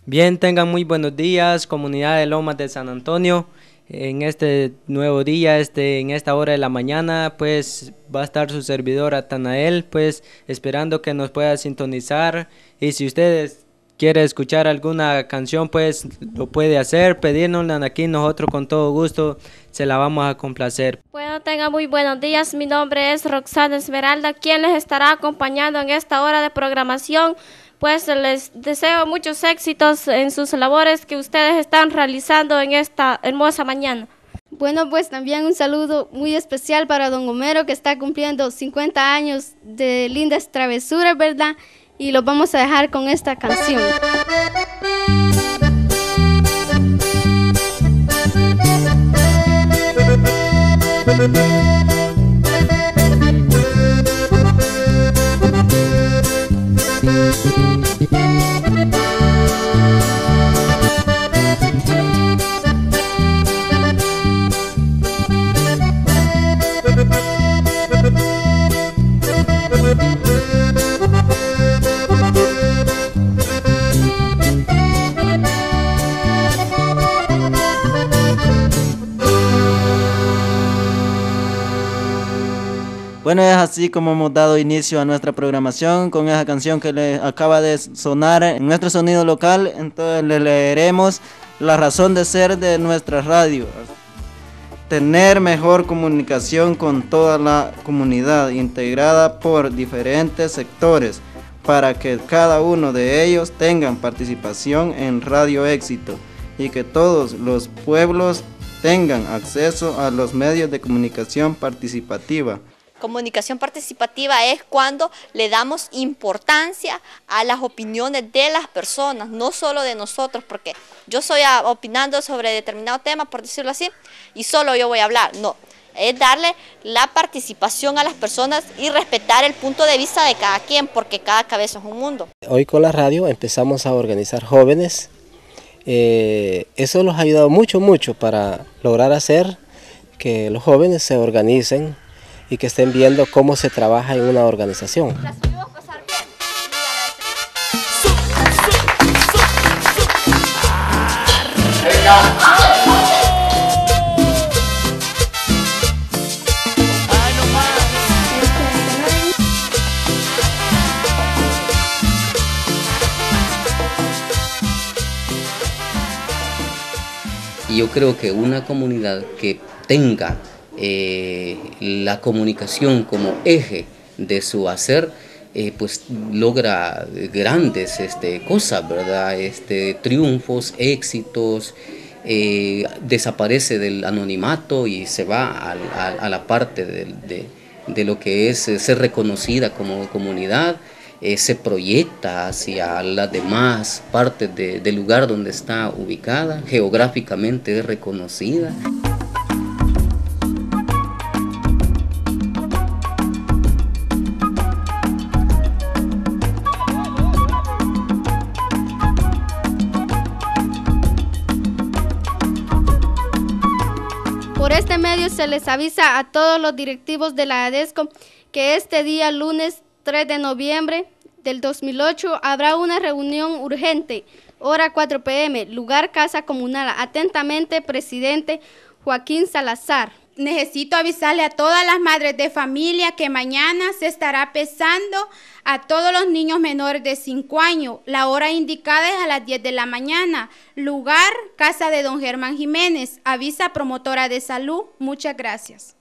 Bien, tengan muy buenos días, comunidad de Lomas de San Antonio. En este nuevo día, en esta hora de la mañana, pues va a estar su servidor Atanael, pues esperando que nos pueda sintonizar. Y si ustedes quieren escuchar alguna canción, pues lo puede hacer, pedírnosla aquí, nosotros con todo gusto se la vamos a complacer. Bueno, tengan muy buenos días, mi nombre es Roxana Esmeralda, quien les estará acompañando en esta hora de programación. Pues les deseo muchos éxitos en sus labores que ustedes están realizando en esta hermosa mañana. Bueno, pues también un saludo muy especial para don Homero, que está cumpliendo 50 años de lindas travesuras, ¿verdad? Y los vamos a dejar con esta canción. Bueno, es así como hemos dado inicio a nuestra programación con esa canción que le acaba de sonar en nuestro sonido local. Entonces le leeremos la razón de ser de nuestra radio: tener mejor comunicación con toda la comunidad, integrada por diferentes sectores, para que cada uno de ellos tengan participación en Radio Éxito y que todos los pueblos tengan acceso a los medios de comunicación participativa. Comunicación participativa es cuando le damos importancia a las opiniones de las personas, no solo de nosotros, porque yo estoy opinando sobre determinado tema, por decirlo así, y solo yo voy a hablar. No, es darle la participación a las personas y respetar el punto de vista de cada quien, porque cada cabeza es un mundo. Hoy con la radio empezamos a organizar jóvenes. Eso nos ha ayudado mucho para lograr hacer que los jóvenes se organicen y que estén viendo cómo se trabaja en una organización. Y yo creo que una comunidad que tenga la comunicación como eje de su hacer, pues logra grandes cosas, ¿verdad? Triunfos, éxitos, desaparece del anonimato y se va a la parte de lo que es ser reconocida como comunidad, se proyecta hacia las demás partes del lugar donde está ubicada, geográficamente es reconocida. Por este medio se les avisa a todos los directivos de la ADESCO que este día, lunes 3 de noviembre del 2008, habrá una reunión urgente, hora 4 p.m., lugar Casa Comunal. Atentamente, presidente Joaquín Salazar. Necesito avisarle a todas las madres de familia que mañana se estará pesando a todos los niños menores de 5 años. La hora indicada es a las 10 de la mañana. Lugar, casa de don Germán Jiménez. Avisa promotora de salud. Muchas gracias.